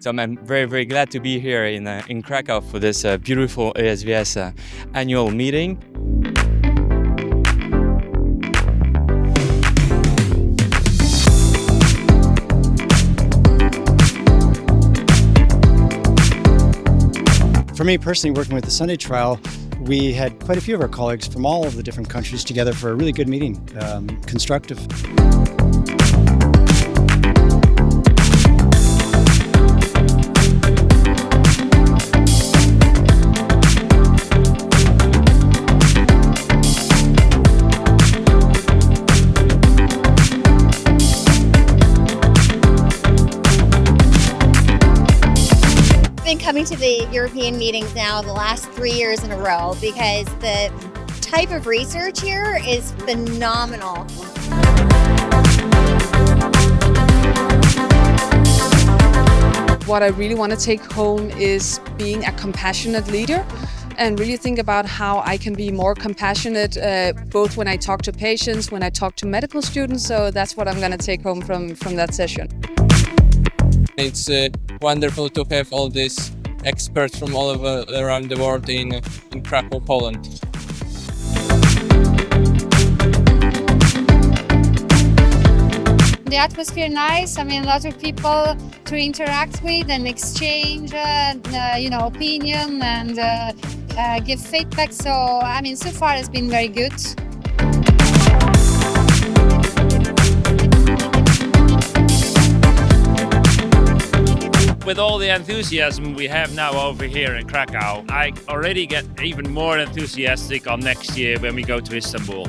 So I'm very, very glad to be here in Kraków for this beautiful ESVS annual meeting. For me personally, working with the Sunday trial, we had quite a few of our colleagues from all of the different countries together for a really good meeting, constructive. I've been coming to the European meetings now the last 3 years in a row because the type of research here is phenomenal. What I really want to take home is being a compassionate leader and really think about how I can be more compassionate, both when I talk to patients, when I talk to medical students. So that's what I'm going to take home from that session. It's wonderful to have all these experts from all over around the world in Kraków, Poland. The atmosphere nice. I mean, a lot of people to interact with and exchange, opinion and give feedback. So, I mean, so far it's been very good. With all the enthusiasm we have now over here in Kraków, I already get even more enthusiastic on next year when we go to Istanbul.